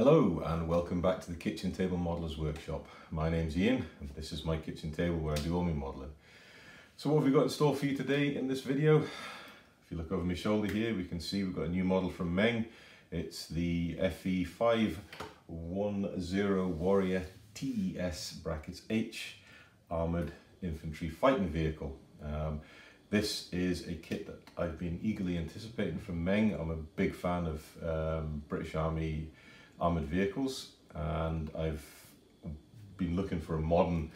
Hello and welcome back to the Kitchen Table Modelers Workshop. My name's Ian and this is my kitchen table where I do all my modelling. So what have we got in store for you today in this video? If you look over my shoulder here, we can see we've got a new model from Meng. It's the FV510 Warrior TES (H) Armoured Infantry Fighting Vehicle. This is a kit that I've been eagerly anticipating from Meng. I'm a big fan of British Army armoured vehicles, and I've been looking for a modern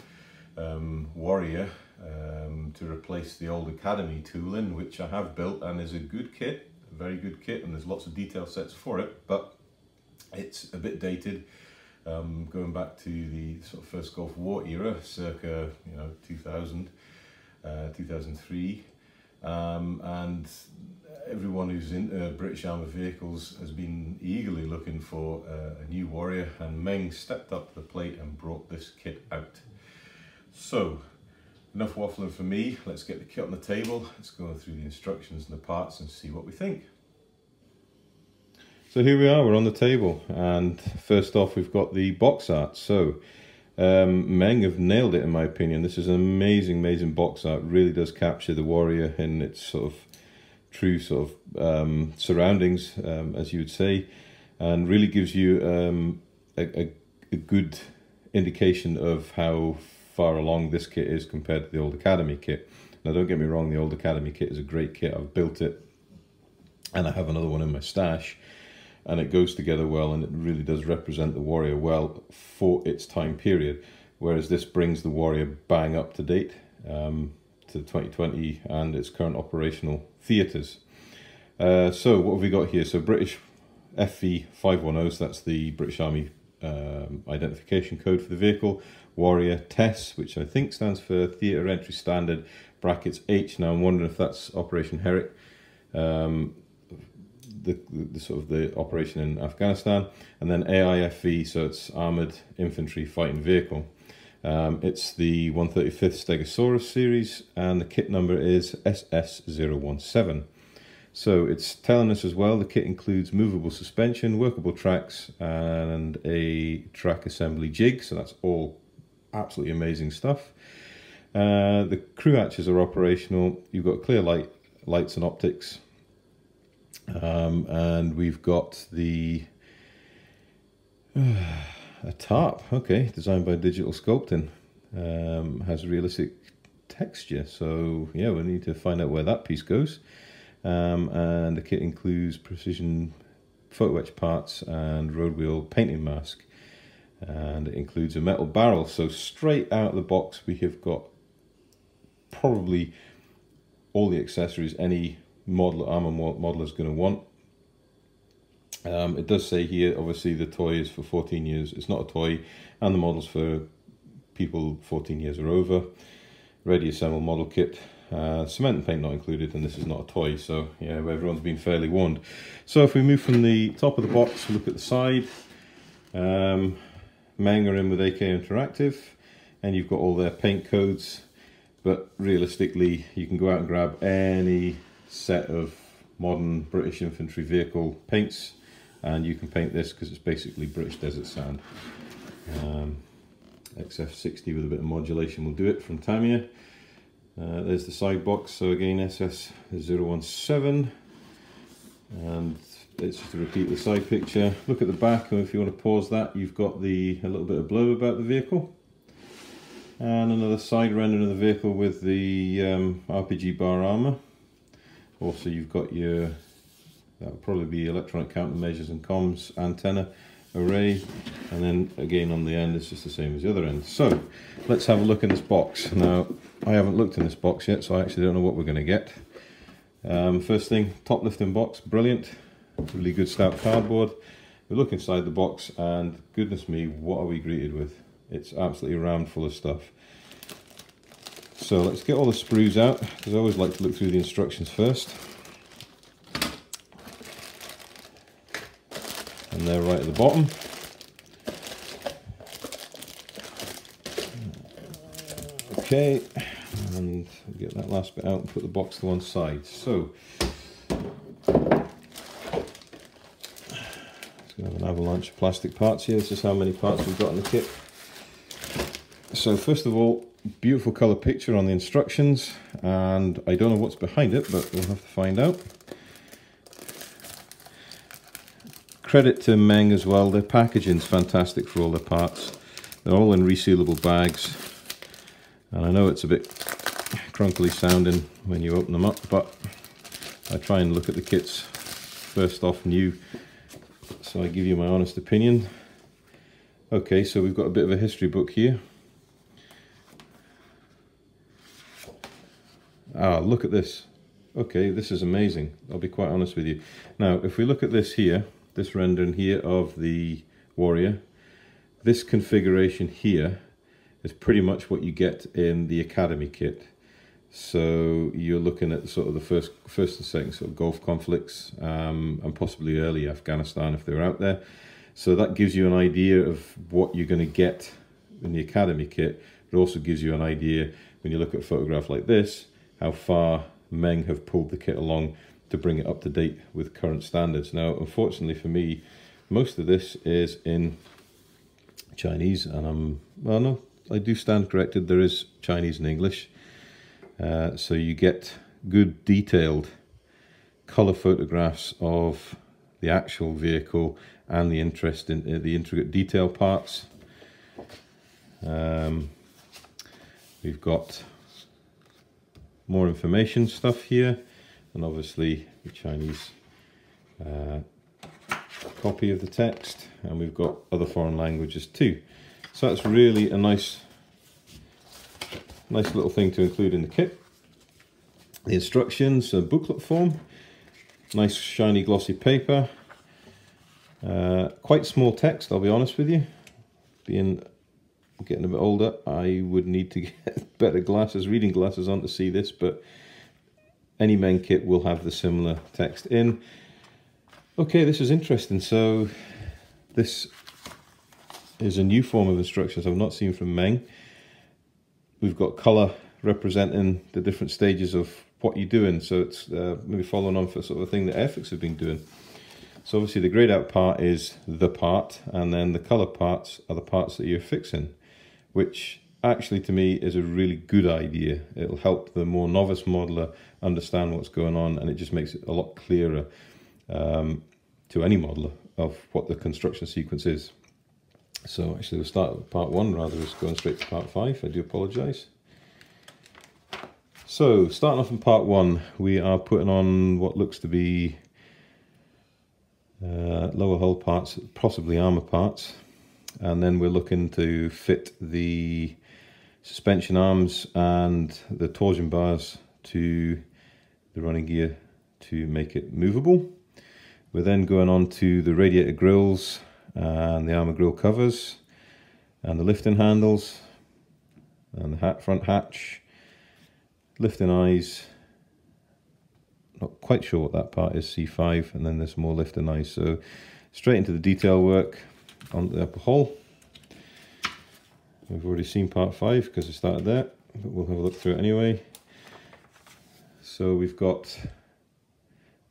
Warrior to replace the old Academy tooling, which I have built and is a good kit, a very good kit, and there's lots of detail sets for it, but it's a bit dated, going back to the sort of first Gulf War era, circa 2000, 2003, and everyone who's into British armoured vehicles has been eagerly looking for a new Warrior, and Meng stepped up to the plate and brought this kit out. So, enough waffling for me, let's get the kit on the table, let's go through the instructions and the parts and see what we think. So here we are, we're on the table, and first off we've got the box art. So Meng have nailed it in my opinion. This is an amazing box art, really does capture the Warrior in its sort of true sort of surroundings, as you would say, and really gives you a good indication of how far along this kit is compared to the old Academy kit. Now don't get me wrong, the old Academy kit is a great kit, I've built it and I have another one in my stash, and it goes together well and it really does represent the Warrior well for its time period, whereas this brings the Warrior bang up to date to 2020 and its current operational theatres. So what have we got here? So British FV510, so that's the British Army identification code for the vehicle. Warrior TES, which I think stands for Theatre Entry Standard (H). Now I'm wondering if that's Operation Herrick, the sort of the operation in Afghanistan, and then AIFV, so it's Armoured Infantry Fighting Vehicle. It's the 135th Stegosaurus series, and the kit number is SS017. So it's telling us as well the kit includes movable suspension, workable tracks, and a track assembly jig. So that's all absolutely amazing stuff. The crew hatches are operational. You've got clear lights and optics, and we've got the a tarp, okay, designed by Digital Sculpting, has realistic texture, so yeah, we need to find out where that piece goes. And the kit includes precision photo etch parts and road wheel painting mask, and it includes a metal barrel. So straight out of the box we have got probably all the accessories any armor modeler is going to want. It does say here, obviously the toy is for 14 years. It's not a toy, and the model's for people 14 years or over. Ready assembled model kit. Cement and paint not included, and this is not a toy, so yeah, everyone's been fairly warned. So if we move from the top of the box, look at the side. Meng are in with AK Interactive, and you've got all their paint codes, but realistically you can go out and grab any set of modern British infantry vehicle paints and you can paint this, because it's basically British desert sand. XF60 with a bit of modulation will do it from Tamiya. There's the side box, so again SS017, and it's just to repeat the side picture. Look at the back, and if you want to pause that, you've got a little bit of blurb about the vehicle, and another side rendering of the vehicle with the Applique Bar Armor. Also you've got your, that would probably be electronic countermeasures and comms antenna array, and then again on the end it's just the same as the other end. So let's have a look in this box. Now I haven't looked in this box yet, so I actually don't know what we're going to get. First thing, top lifting box, brilliant, really good stout cardboard. We look inside the box and goodness me, what are we greeted with? It's absolutely rammed full of stuff. So let's get all the sprues out, because I always like to look through the instructions first. And they're right at the bottom. Okay, and get that last bit out and put the box to one side. So We have an avalanche of plastic parts here. This is how many parts we've got in the kit. So first of all, beautiful colour picture on the instructions, and I don't know what's behind it, but we'll have to find out. Credit to Meng as well, their packaging's fantastic for all their parts. They're all in resealable bags, and I know it's a bit crunkly sounding when you open them up, but I try and look at the kits first off new, so I give you my honest opinion. Okay, so we've got a bit of a history book here. Ah, look at this. Okay, this is amazing. I'll be quite honest with you. Now, if we look at this here, this rendering here of the Warrior, this configuration here is pretty much what you get in the Academy kit. So you're looking at sort of the first and second sort of Gulf conflicts, and possibly early Afghanistan if they're out there. So that gives you an idea of what you're going to get in the Academy kit. It also gives you an idea, when you look at a photograph like this, how far Meng have pulled the kit along to bring it up to date with current standards. Now, unfortunately for me, most of this is in Chinese, and well, no, I do stand corrected. There is Chinese and English. So you get good detailed colour photographs of the actual vehicle and the interest in the intricate detail parts. We've got more information stuff here, and obviously the Chinese copy of the text, and we've got other foreign languages too. So that's really a nice little thing to include in the kit. The instructions, booklet form, nice shiny glossy paper, quite small text, I'll be honest with you. Getting a bit older, I would need to get better glasses, reading glasses on to see this, but any Meng kit will have the similar text in. Okay, this is interesting. So this is a new form of instructions I've not seen from Meng. We've got colour representing the different stages of what you're doing, so it's maybe following on for sort of a thing that AIFVs have been doing. So obviously the greyed out part is the part, and then the colour parts are the parts that you're fixing, which actually to me is a really good idea. It'll help the more novice modeler understand what's going on, and it just makes it a lot clearer to any modeler of what the construction sequence is. So actually we'll start with part 1 rather than going straight to part 5. I do apologise. So starting off in part 1, we are putting on what looks to be lower hull parts, possibly armour parts, and then we're looking to fit the suspension arms and the torsion bars to the running gear to make it movable. We're then going on to the radiator grills and the armour grill covers and the lifting handles and the front hatch, lifting eyes. Not quite sure what that part is, C5, and then there's more lifting eyes. So straight into the detail work on the upper hull. We've already seen part 5 because it started there, but we'll have a look through it anyway. So we've got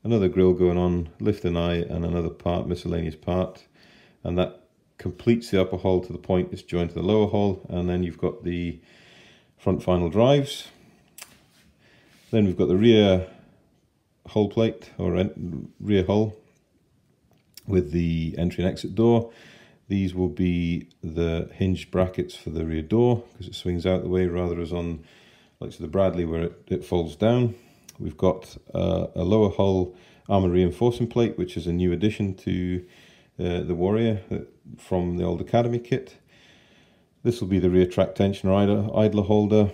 another grill going on, lifting eye, and another part, miscellaneous part, and that completes the upper hull to the point it's joined to the lower hull. And then you've got the front final drives. Then we've got the rear hull plate, or rear hull, with the entry and exit door. These will be the hinged brackets for the rear door, because it swings out the way rather as on like the Bradley where it folds down. We've got a lower hull armour reinforcing plate, which is a new addition to the Warrior from the old Academy kit. This will be the rear track tensioner idler holder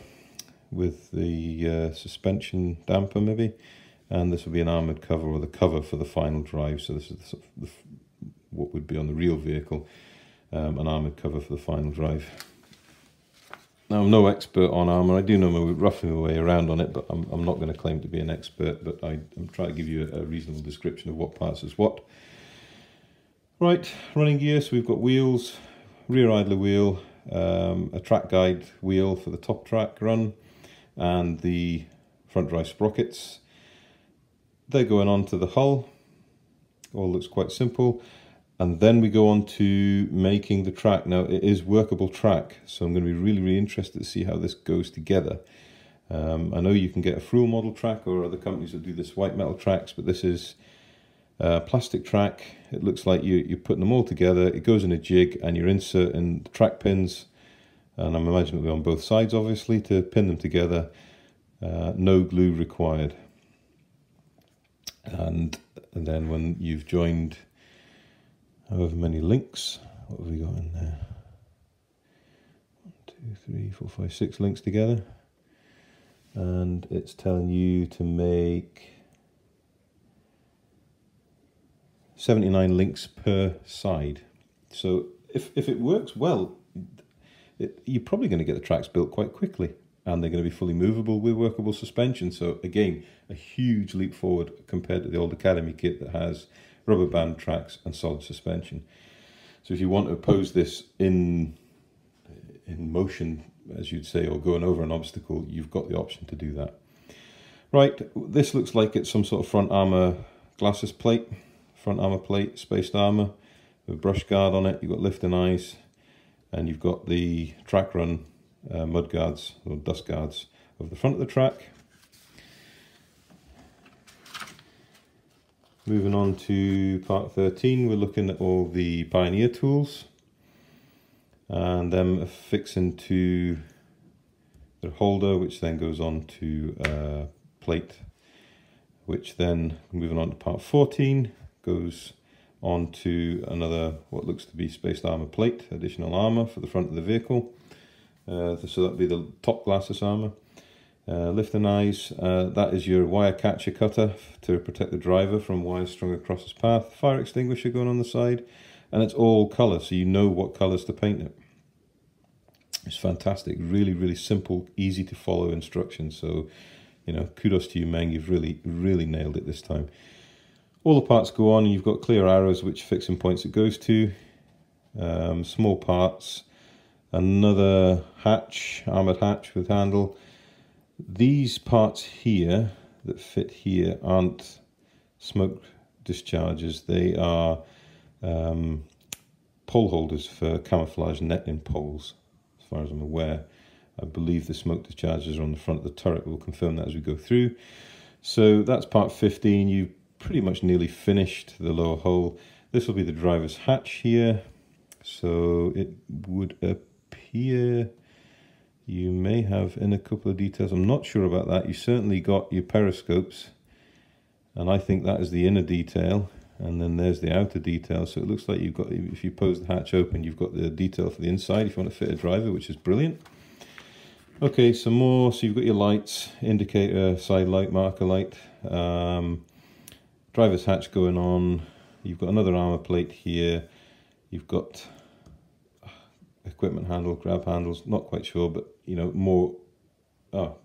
with the suspension damper maybe, and this will be an armoured cover, or the cover for the final drive. So this is what would be on the real vehicle, an armoured cover for the final drive. Now, I'm no expert on armour. I do know roughly my way around on it, but I'm not going to claim to be an expert, but I'm trying to give you a reasonable description of what parts is what. Right, running gear, so we've got wheels, rear idler wheel, a track guide wheel for the top track run, and the front drive sprockets. They're going on to the hull. All looks quite simple. And then we go on to making the track. Now it is workable track, so I'm going to be really interested to see how this goes together. I know you can get a full model track, or other companies that do this white metal tracks, but this is plastic track. It looks like you're putting them all together. It goes in a jig and you're inserting the track pins, and I'm imagining it'll be on both sides obviously to pin them together. No glue required. And then when you've joined however many links, what have we got in there? 1, 2, 3, 4, 5, 6 links together, and it's telling you to make 79 links per side. So if it works well, you're probably going to get the tracks built quite quickly, and they're going to be fully movable with workable suspension. So again, a huge leap forward compared to the old Academy kit that has rubber band tracks and solid suspension. So if you want to pose this in motion, as you'd say, or going over an obstacle, you've got the option to do that. Right, this looks like it's some sort of front armor glasses plate, front armor plate, spaced armor with a brush guard on it. You've got lifting eyes, and you've got the track run mud guards or dust guards over the front of the track. Moving on to part 13, we're looking at all the Pioneer tools and them affixing to the holder, which then goes on to a plate, which then, moving on to part 14, goes on to another, what looks to be spaced armor plate, additional armor for the front of the vehicle. So that'll be the top glasses armor. Lifting eyes, that is your wire catcher cutter to protect the driver from wires strung across his path. Fire extinguisher going on the side, and it's all colour, so you know what colours to paint it. It's fantastic, really simple, easy to follow instructions. So, you know, kudos to you, Meng, you've really nailed it this time. All the parts go on, and you've got clear arrows which fixing points it goes to. Small parts, another hatch, armoured hatch with handle. These parts here that fit here aren't smoke discharges, they are pole holders for camouflage netting poles, as far as I'm aware. I believe the smoke discharges are on the front of the turret. We'll confirm that as we go through. So that's part 15. You've pretty much nearly finished the lower hull. This will be the driver's hatch here. So it would appear you may have in a couple of details. I'm not sure about that. You certainly got your periscopes, and I think that is the inner detail, and then there's the outer detail. So it looks like you've got, if you pose the hatch open, you've got the detail for the inside if you want to fit a driver, which is brilliant. Okay, some more. So you've got your lights, indicator, side light, marker light, driver's hatch going on. You've got another armor plate here. You've got equipment handle, grab handles, not quite sure, but you know, more. Tell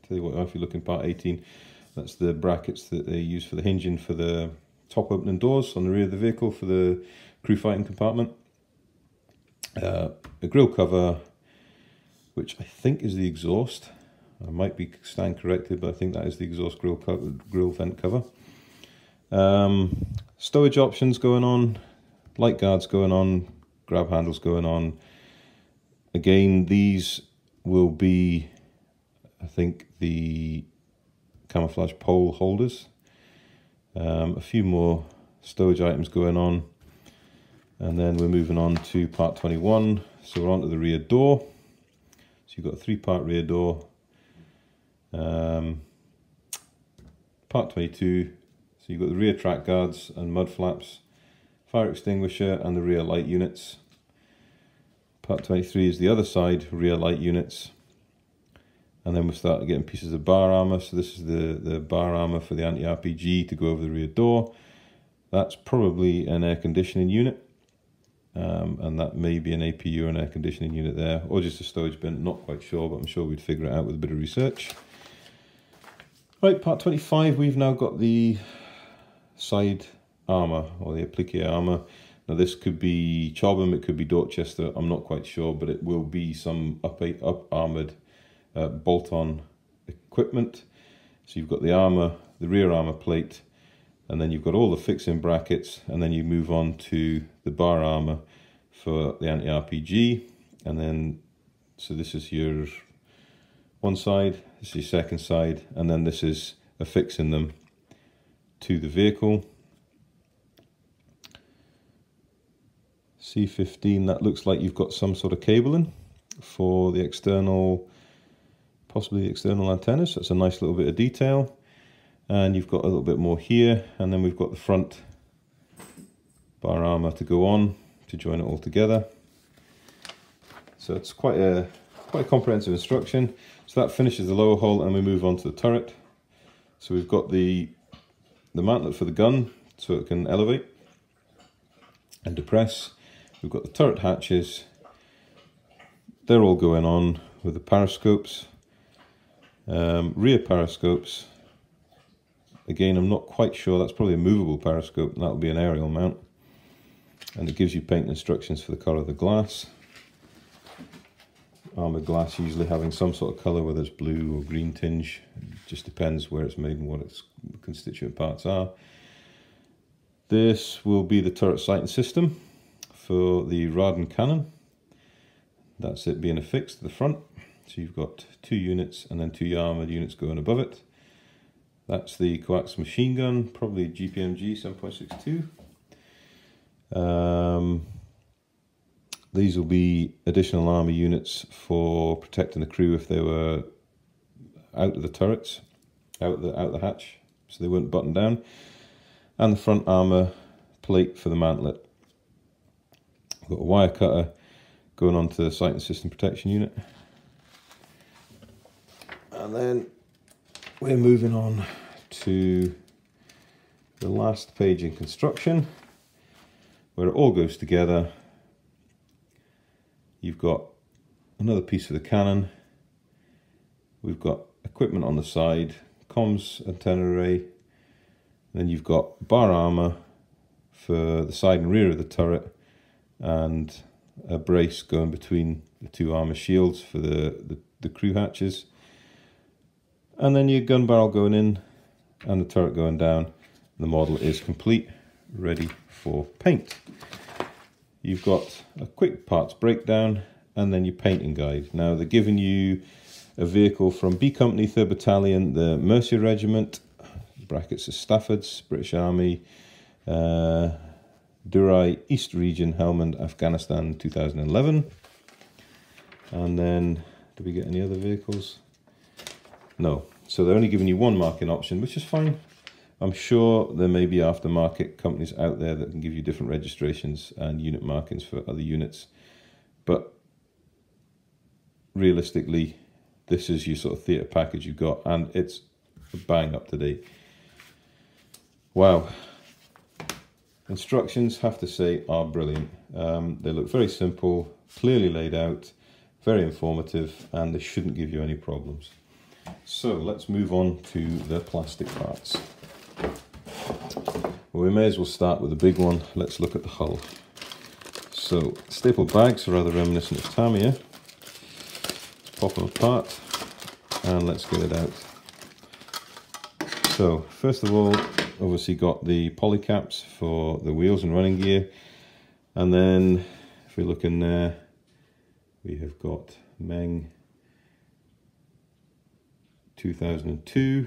you what, if you look in part 18, that's the brackets that they use for the hinging for the top opening doors on the rear of the vehicle for the crew fighting compartment. A grille cover, which I think is the exhaust. I might be stand corrected, but I think that is the exhaust grille vent cover. Stowage options going on, light guards going on, grab handles going on. Again, these will be, I think, the camouflage pole holders. A few more stowage items going on, and then we're moving on to part 21. So we're on to the rear door. So you've got a 3-part rear door. Part 22. So you've got the rear track guards and mud flaps, fire extinguisher, and the rear light units. Part 23 is the other side, rear light units. And then we start getting pieces of bar armor. So this is the bar armor for the anti-RPG to go over the rear door. That's probably an air conditioning unit. And that may be an APU, an air conditioning unit there, or just a stowage bin, not quite sure, but I'm sure we'd figure it out with a bit of research. Right, part 25, we've now got the side armor, or the Applique Armor. Now this could be Chobham, it could be Dorchester, I'm not quite sure, but it will be some up armored bolt-on equipment. So you've got the armor, the rear armor plate, And then you've got all the fixing brackets, and then you move on to the bar armor for the anti-RPG. And then, so this is your one side, this is your second side, and then this is affixing them to the vehicle. C15, that looks like you've got some sort of cabling for the external, possibly the external antennas. That's a nice little bit of detail. And you've got a little bit more here, and then we've got the front bar armor to go on to join it all together. So it's quite a comprehensive instruction. So that finishes the lower hull, and we move on to the turret. So we've got the mantlet for the gun, so it can elevate and depress. We've got the turret hatches. They're all going on with the periscopes, rear periscopes. Again, I'm not quite sure, that's probably a movable periscope, and that'll be an aerial mount. And it gives you paint instructions for the colour of the glass. Armoured glass usually having some sort of colour, whether it's blue or green tinge. It just depends where it's made and what its constituent parts are. This will be the turret sighting system for the Radan cannon. That's it being affixed to the front. So you've got 2 units and then 2 armoured units going above it. That's the coax machine gun, probably GPMG 7.62. These will be additional armour units for protecting the crew if they were out of the turrets, out the hatch, so they wouldn't button down. And the front armour plate for the mantlet. I've got a wire cutter going on to the sighting system protection unit. And then we're moving on to the last page in construction, where it all goes together. You've got another piece of the cannon. We've got equipment on the side, comms antenna array. Then you've got bar armour for the side and rear of the turret, and a brace going between the 2 armour shields for the crew hatches. And then your gun barrel going in and the turret going down. The model is complete, ready for paint. You've got a quick parts breakdown and then your painting guide. Now they're giving you a vehicle from B Company, 3rd Battalion, the Mercia Regiment, brackets of Staffords, British Army, Durai, East Region, Helmand, Afghanistan, 2011. And then, did we get any other vehicles? No. So they're only giving you 1 marking option, which is fine. I'm sure there may be aftermarket companies out there that can give you different registrations and unit markings for other units. But realistically, this is your sort of theatre package you've got, and it's bang up to date. Wow. Instructions, have to say, are brilliant. They look very simple, clearly laid out, very informative, and they shouldn't give you any problems. So let's move on to the plastic parts. Well, we may as well start with the big one. Let's look at the hull. So staple bags are rather reminiscent of Tamiya. Let's pop them apart and let's get it out. So first of all, obviously got the poly caps for the wheels and running gear, and then if we look in there, we have got Meng 2020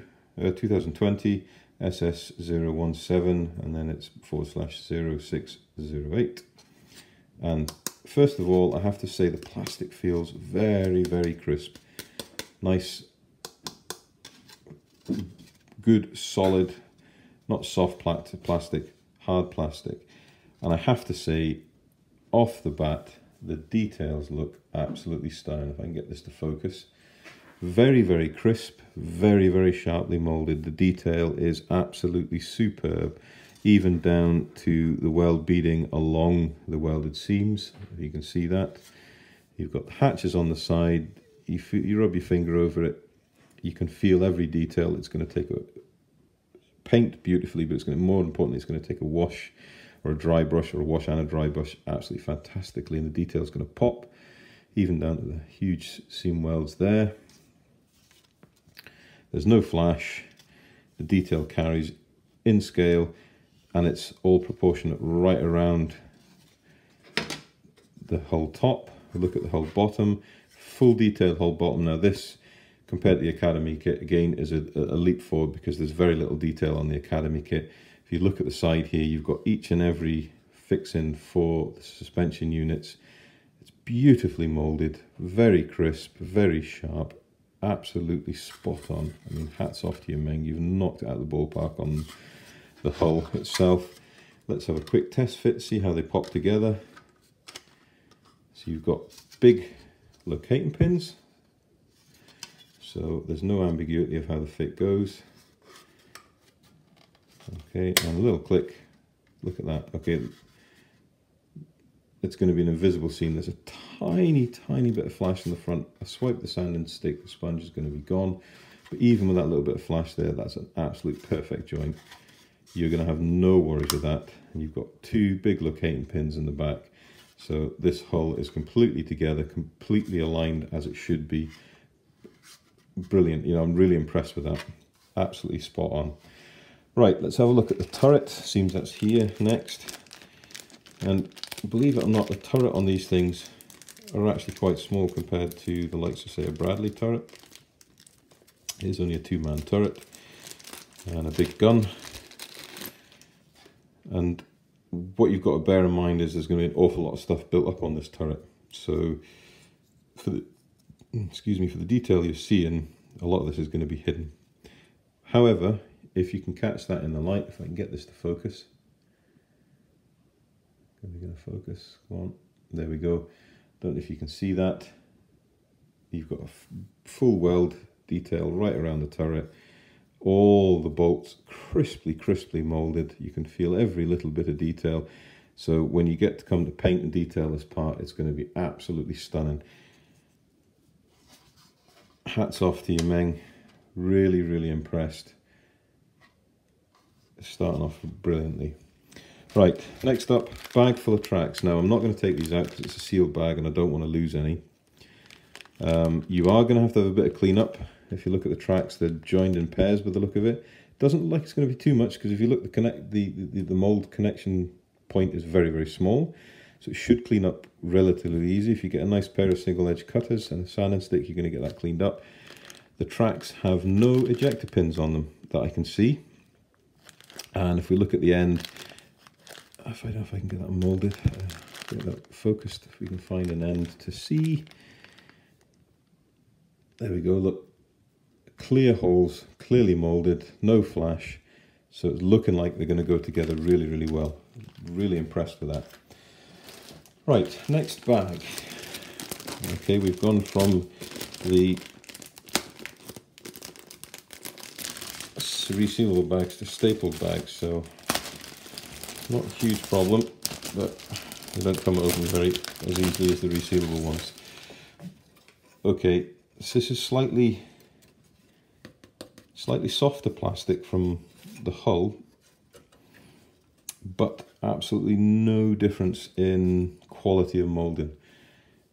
SS017, and then it's /0608. And first of all, I have to say the plastic feels very, very crisp. Nice, good, solid, not soft plastic, hard plastic. And I have to say, off the bat, the details look absolutely stunning. If I can get this to focus. Very, very crisp, very, very sharply molded. The detail is absolutely superb, even down to the weld beading along the welded seams. If you can see that. You've got the hatches on the side. You rub your finger over it. You can feel every detail. It's going to take a paint beautifully, but it's going to, more importantly, it's going to take a wash or a dry brush, or a wash and a dry brush absolutely fantastically, and the detail is going to pop, even down to the huge seam welds there. There's no flash. The detail carries in scale, and it's all proportionate right around the whole top. Look at the whole bottom, full detailed whole bottom. Now this, compared to the Academy kit, again is a leap forward because there's very little detail on the Academy kit. If you look at the side here, you've got each and every fixing for the suspension units. It's beautifully molded, very crisp, very sharp, absolutely spot on. I mean, hats off to you, Meng. You've knocked it out of the ballpark on the hull itself. Let's have a quick test fit, see how they pop together. So you've got big locating pins, so there's no ambiguity of how the fit goes. Okay, and a little click, look at that. Okay, it's going to be an invisible seam. There's a tiny bit of flash in the front. I swipe the sanding stick, the sponge is going to be gone. But even with that little bit of flash there, that's an absolute perfect joint. You're going to have no worries with that. And you've got two big locating pins in the back. So this hull is completely together, completely aligned as it should be. Brilliant. You know, I'm really impressed with that. Absolutely spot on. Right, let's have a look at the turret. Seems that's here next. And believe it or not, the turret on these things are actually quite small compared to the likes of, say, a Bradley turret. Here's only a two-man turret and a big gun. And what you've got to bear in mind is there's going to be an awful lot of stuff built up on this turret. So for the, for the detail you're seeing, a lot of this is going to be hidden. However, if you can catch that in the light, if I can get this to focus. Are we going to focus? Come on. There we go. Don't know if you can see that. You've got a full weld detail right around the turret. All the bolts crisply molded. You can feel every little bit of detail. So when you get to come to paint and detail this part, it's going to be absolutely stunning. Hats off to you, Meng. Really impressed. It's starting off brilliantly. Right, next up, bag full of tracks. Now, I'm not going to take these out because it's a sealed bag and I don't want to lose any. You are going to have a bit of cleanup. If you look at the tracks, they're joined in pairs with the look of it. Doesn't look like it's going to be too much because if you look, the mold connection point is very small. So it should clean up relatively easy. If you get a nice pair of single edge cutters and a sanding stick, you're going to get that cleaned up. The tracks have no ejector pins on them that I can see. And if we look at the end, I don't know if I can get that molded, get that focused, if we can find an end to see. There we go, look, clear holes, clearly molded, no flash. So it's looking like they're going to go together really well. Really impressed with that. Right, next bag. Okay, we've gone from the resealable bags to stapled bags, so not a huge problem, but they don't come open as easily as the resealable ones. Okay, so this is slightly softer plastic from the hull, but absolutely no difference in quality of molding.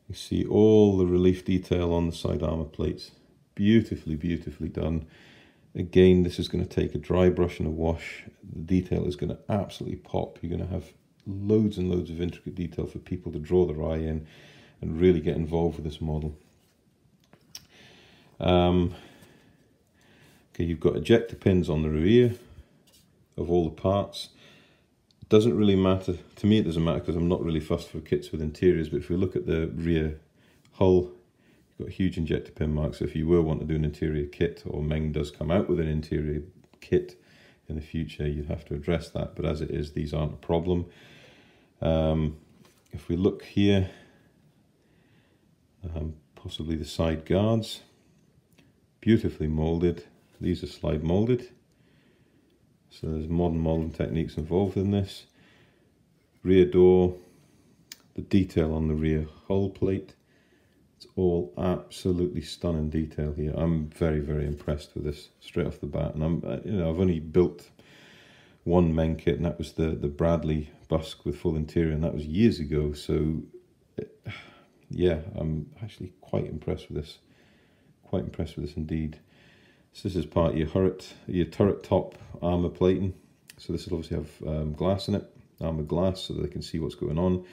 You see all the relief detail on the side armor plates. Beautifully done. Again, this is going to take a dry brush and a wash. The detail is going to absolutely pop. You're going to have loads and loads of intricate detail for people to draw their eye in and really get involved with this model. Okay, you've got ejector pins on the rear of all the parts. It doesn't really matter. To me, it doesn't matter because I'm not really fussed for kits with interiors, but if we look at the rear hull, got a huge injector pin mark, so if you will want to do an interior kit, or Meng does come out with an interior kit in the future, you'd have to address that, but as it is, these aren't a problem. If we look here, possibly the side guards, beautifully molded. These are slide molded, so there's modern molding techniques involved in this. Rear door, the detail on the rear hull plate, it's all absolutely stunning detail here. I'm very impressed with this straight off the bat. And I've only built one Meng kit, and that was the Bradley Busk with full interior, and that was years ago. So yeah, I'm actually quite impressed with this. Quite impressed with this indeed. So this is part of your turret top armor plating. So this will obviously have glass in it, armoured glass, so that they can see what's going on.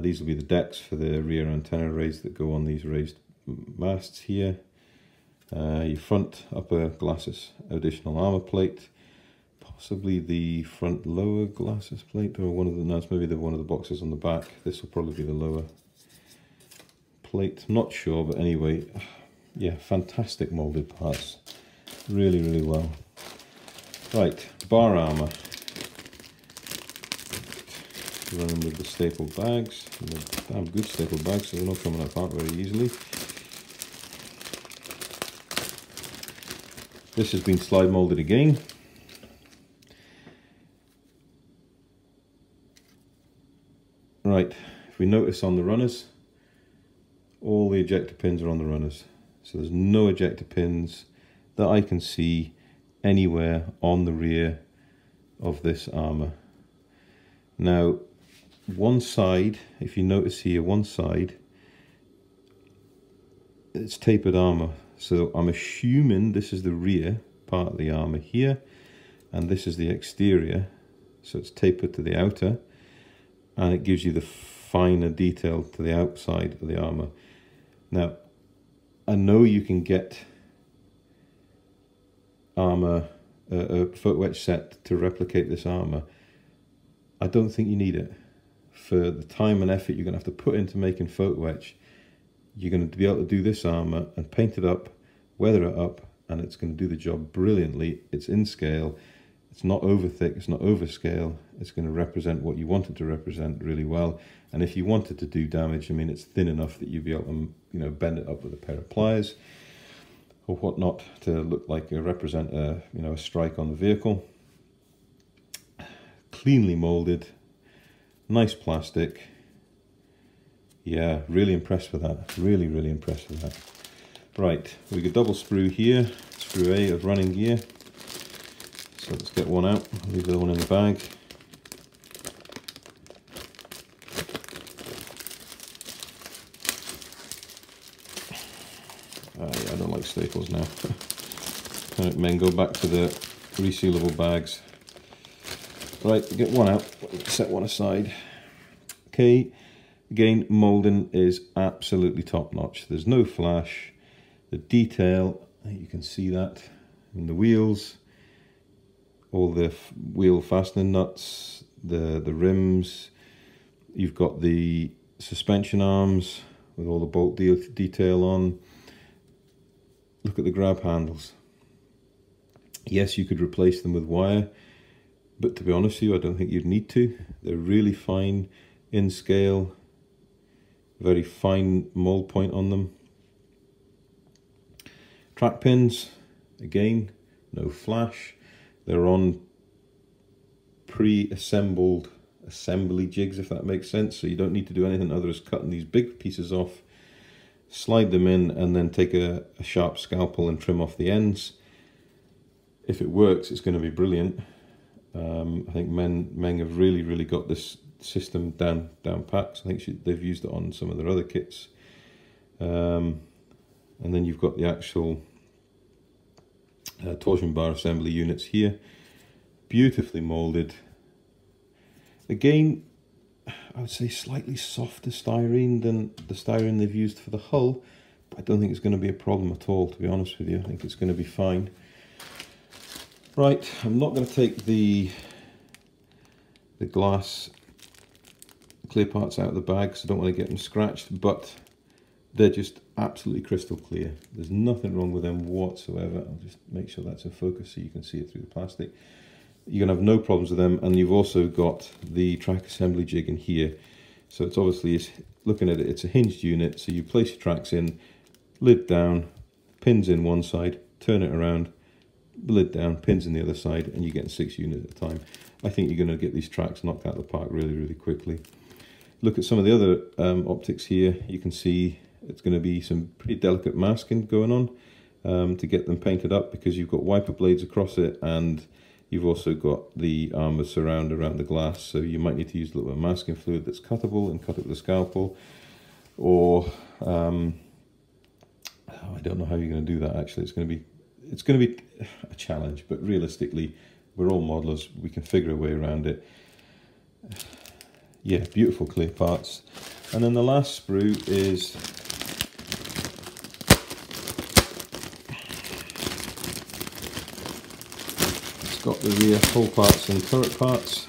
These will be the decks for the rear antenna arrays that go on these raised masts here. Your front upper glasses additional armour plate, possibly the front lower glasses plate, or one of the, no, it's maybe one of the boxes on the back. This will probably be the lower plate, I'm not sure, but anyway, yeah, fantastic moulded parts, really, really well. Right, bar armour. Running with the stapled bags, damn good stapled bags, so they're not coming apart very easily. This has been slide moulded again. Right, if we notice on the runners, all the ejector pins are on the runners. So there's no ejector pins that I can see anywhere on the rear of this armour. Now, one side, if you notice here, one side, it's tapered armour. So I'm assuming this is the rear part of the armour here, and this is the exterior. So it's tapered to the outer, and it gives you the finer detail to the outside of the armour. Now, I know you can get armour, a photo etch set to replicate this armour. I don't think you need it. For the time and effort you're going to have to put into making photo etch, you're going to be able to do this armour and paint it up, weather it up, and it's going to do the job brilliantly. It's in scale, it's not over thick, it's not over scale, it's going to represent what you want it to represent really well. And if you wanted to do damage, I mean, it's thin enough that you'd be able to, you know, bend it up with a pair of pliers or whatnot to look like represent a, you know, a strike on the vehicle. Cleanly moulded, nice plastic. Yeah, really impressed with that. Really, really impressed with that. Right, we got double sprue here, sprue A of running gear. So let's get one out, leave the other one in the bag. Yeah, I don't like staples now. Men, go back to the resealable bags. Right, get one out, set one aside. Okay, again, moulding is absolutely top notch. There's no flash. The detail, you can see that in the wheels, all the wheel fastening nuts, the rims. You've got the suspension arms with all the bolt detail on. Look at the grab handles. Yes, you could replace them with wire, but to be honest with you, I don't think you'd need to. They're really fine in scale, very fine mold point on them. Track pins, again, no flash. They're on pre-assembled assembly jigs, if that makes sense. So you don't need to do anything other than cutting these big pieces off, slide them in, and then take a sharp scalpel and trim off the ends. If it works, it's going to be brilliant. I think Meng have really got this system down pat. I think they've used it on some of their other kits. And then you've got the actual torsion bar assembly units here, beautifully moulded. Again, I would say slightly softer styrene than the styrene they've used for the hull, but I don't think it's going to be a problem at all, to be honest with you. I think it's going to be fine. Right, I'm not going to take the glass clear parts out of the bag because I don't want to get them scratched, but they're just absolutely crystal clear. There's nothing wrong with them whatsoever. I'll just make sure that's in focus so you can see it through the plastic. You're going to have no problems with them, and you've also got the track assembly jig in here. So it's obviously, looking at it, it's a hinged unit, so you place your tracks in, lid down, pins in one side, turn it around, lid down, pins in the other side, and you're getting 6 units at a time. I think you're going to get these tracks knocked out of the park really quickly. Look at some of the other optics here. You can see it's going to be some pretty delicate masking going on to get them painted up, because you've got wiper blades across it, and you've also got the armour surround around the glass, so you might need to use a little bit of masking fluid that's cuttable and cut it with a scalpel, or I don't know how you're going to do that. Actually, it's going to be a challenge, but realistically, we're all modelers, we can figure a way around it. Yeah, beautiful clear parts. And then the last sprue is got the rear hull parts and turret parts.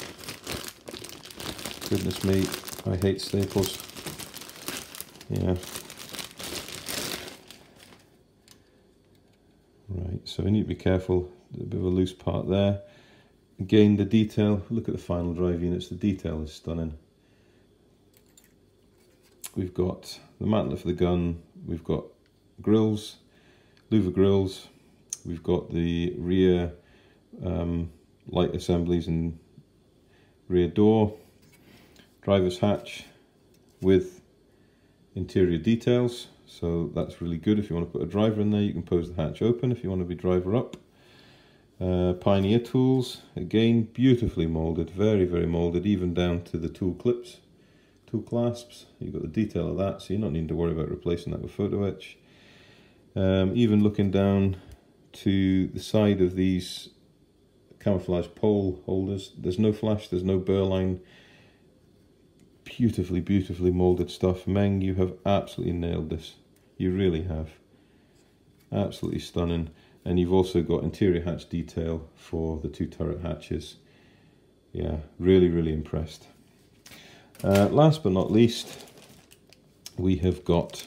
Goodness me, I hate staples. Yeah. Right, so we need to be careful. There's a bit of a loose part there. Again, the detail, look at the final drive units, the detail is stunning. We've got the mantlet for the gun, we've got grills, louver grills, we've got the rear light assemblies and rear door, driver's hatch with interior details, so that's really good. If you want to put a driver in there, you can pose the hatch open if you want to be driver up. Pioneer tools, again beautifully moulded, very moulded, even down to the tool clips, tool clasps. You've got the detail of that, so you're not needing to worry about replacing that with photo etch. Even looking down to the side of these camouflage pole holders, there's no flash, there's no burr line. Beautifully moulded stuff. Meng, you have absolutely nailed this. You really have. Absolutely stunning. And you've also got interior hatch detail for the two turret hatches. Yeah, really impressed. Last but not least, we have got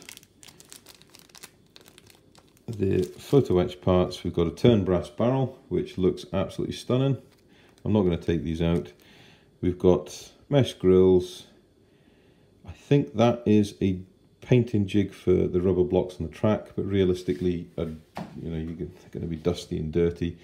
the photo etch parts. We've got a turn brass barrel, which looks absolutely stunning. I'm not going to take these out. We've got mesh grills. I think that is a painting jig for the rubber blocks on the track, but realistically, you know, you're going to be dusty and dirty.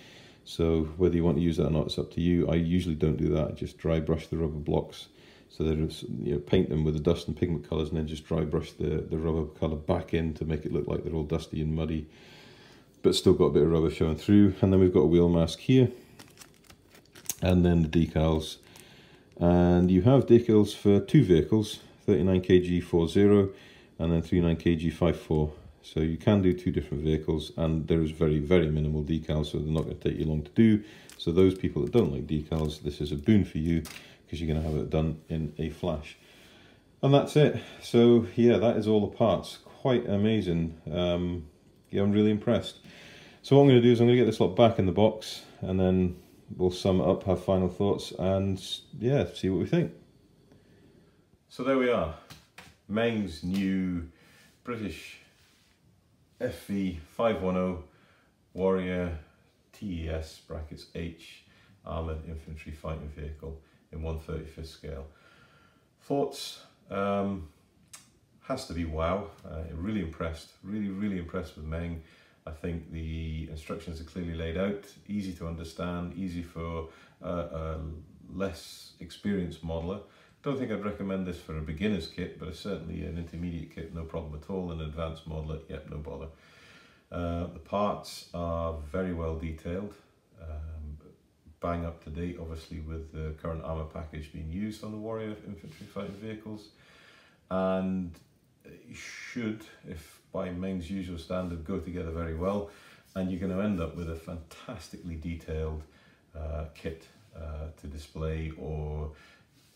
So whether you want to use that or not, it's up to you. I usually don't do that. I just dry brush the rubber blocks. So there's, you know, paint them with the dust and pigment colours, and then just dry brush the rubber colour back in to make it look like they're all dusty and muddy, but still got a bit of rubber showing through. And then we've got a wheel mask here, and then the decals. And you have decals for two vehicles, 39 kg 40 and then 39 kg 54. So you can do two different vehicles, and there is very minimal decals, so they're not going to take you long to do. So those people that don't like decals, this is a boon for you, because you're going to have it done in a flash. And that's it. So yeah, that is all the parts. Quite amazing. Yeah, I'm really impressed. So what I'm going to do is I'm going to get this lot back in the box, and then we'll sum it up, have final thoughts, and yeah, see what we think. So there we are. Meng's new British FV510 Warrior TES (H) armoured infantry fighting vehicle in 1/35 scale. Thoughts? Has to be wow. Really impressed. Really impressed with Meng. I think the instructions are clearly laid out, easy to understand, easy for a less experienced modeler. Don't think I'd recommend this for a beginner's kit, but it's certainly an intermediate kit, no problem at all. An advanced modeler, yep, no bother. The parts are very well detailed, bang up to date, obviously, with the current armour package being used on the Warrior infantry fighting vehicles, and should, if by Meng's usual standard, go together very well, and you're going to end up with a fantastically detailed kit to display, or,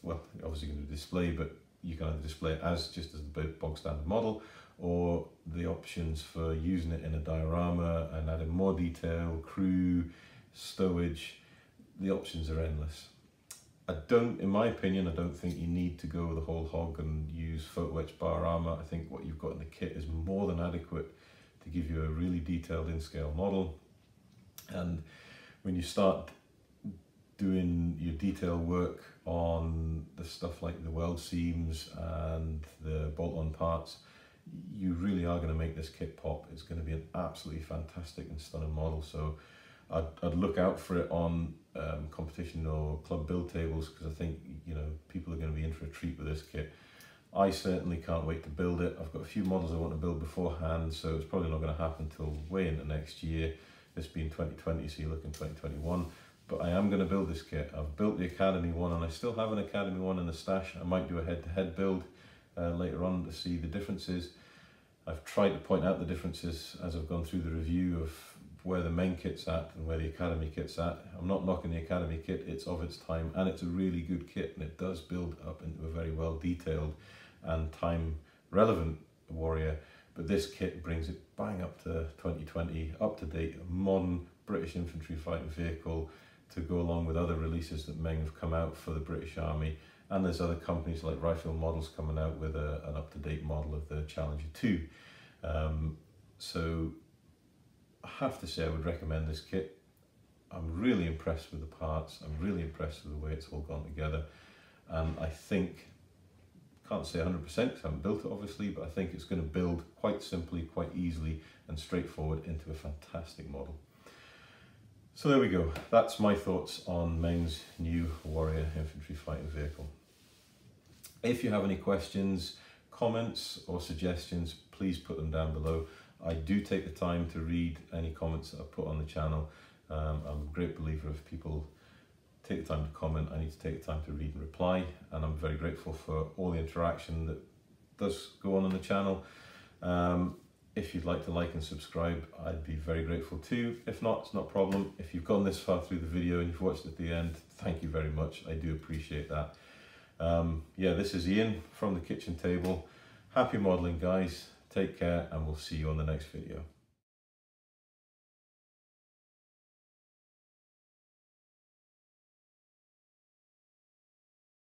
well, obviously going to display, but you can either display it as just as the bog standard model, or the options for using it in a diorama and adding more detail, crew, stowage. The options are endless. In my opinion, I don't think you need to go the whole hog and use photo etch bar armor. I think what you've got in the kit is more than adequate to give you a really detailed in-scale model. And when you start doing your detail work on the stuff like the weld seams and the bolt-on parts, you really are going to make this kit pop. It's going to be an absolutely fantastic and stunning model. So I'd look out for it on competition or club build tables, because I think, you know, people are going to be in for a treat with this kit. I certainly can't wait to build it. I've got a few models I want to build beforehand, so it's probably not going to happen until way into next year, this being 2020, so you're looking 2021. But I am going to build this kit. I've built the Academy one, and I still have an Academy one in the stash. I might do a head-to-head build later on to see the differences. I've tried to point out the differences as I've gone through the review of where the Meng kit's at and where the Academy kit's at. I'm not knocking the Academy kit, it's of its time, and it's a really good kit, and it does build up into a very well detailed and time relevant Warrior. But this kit brings it bang up to 2020, up to date, a modern British infantry fighting vehicle to go along with other releases that Meng have come out for the British Army. And there's other companies like Rifle Models coming out with an up-to-date model of the Challenger 2. So I have to say I would recommend this kit. I'm really impressed with the parts. I'm really impressed with the way it's all gone together. And I think, can't say 100% because I haven't built it obviously, but I think it's going to build quite simply, quite easily and straightforward into a fantastic model. So there we go. That's my thoughts on Meng's new Warrior infantry fighting vehicle. If you have any questions, comments or suggestions, please put them down below. I do take the time to read any comments that I put on the channel. I'm a great believer if people take the time to comment, I need to take the time to read and reply, and I'm very grateful for all the interaction that does go on the channel. If you'd like to like and subscribe, I'd be very grateful too. If not, it's not a problem. If you've gone this far through the video and you've watched it at the end, thank you very much. I do appreciate that. Yeah, this is Ian from the kitchen table. Happy modelling, guys. Take care, and we'll see you on the next video.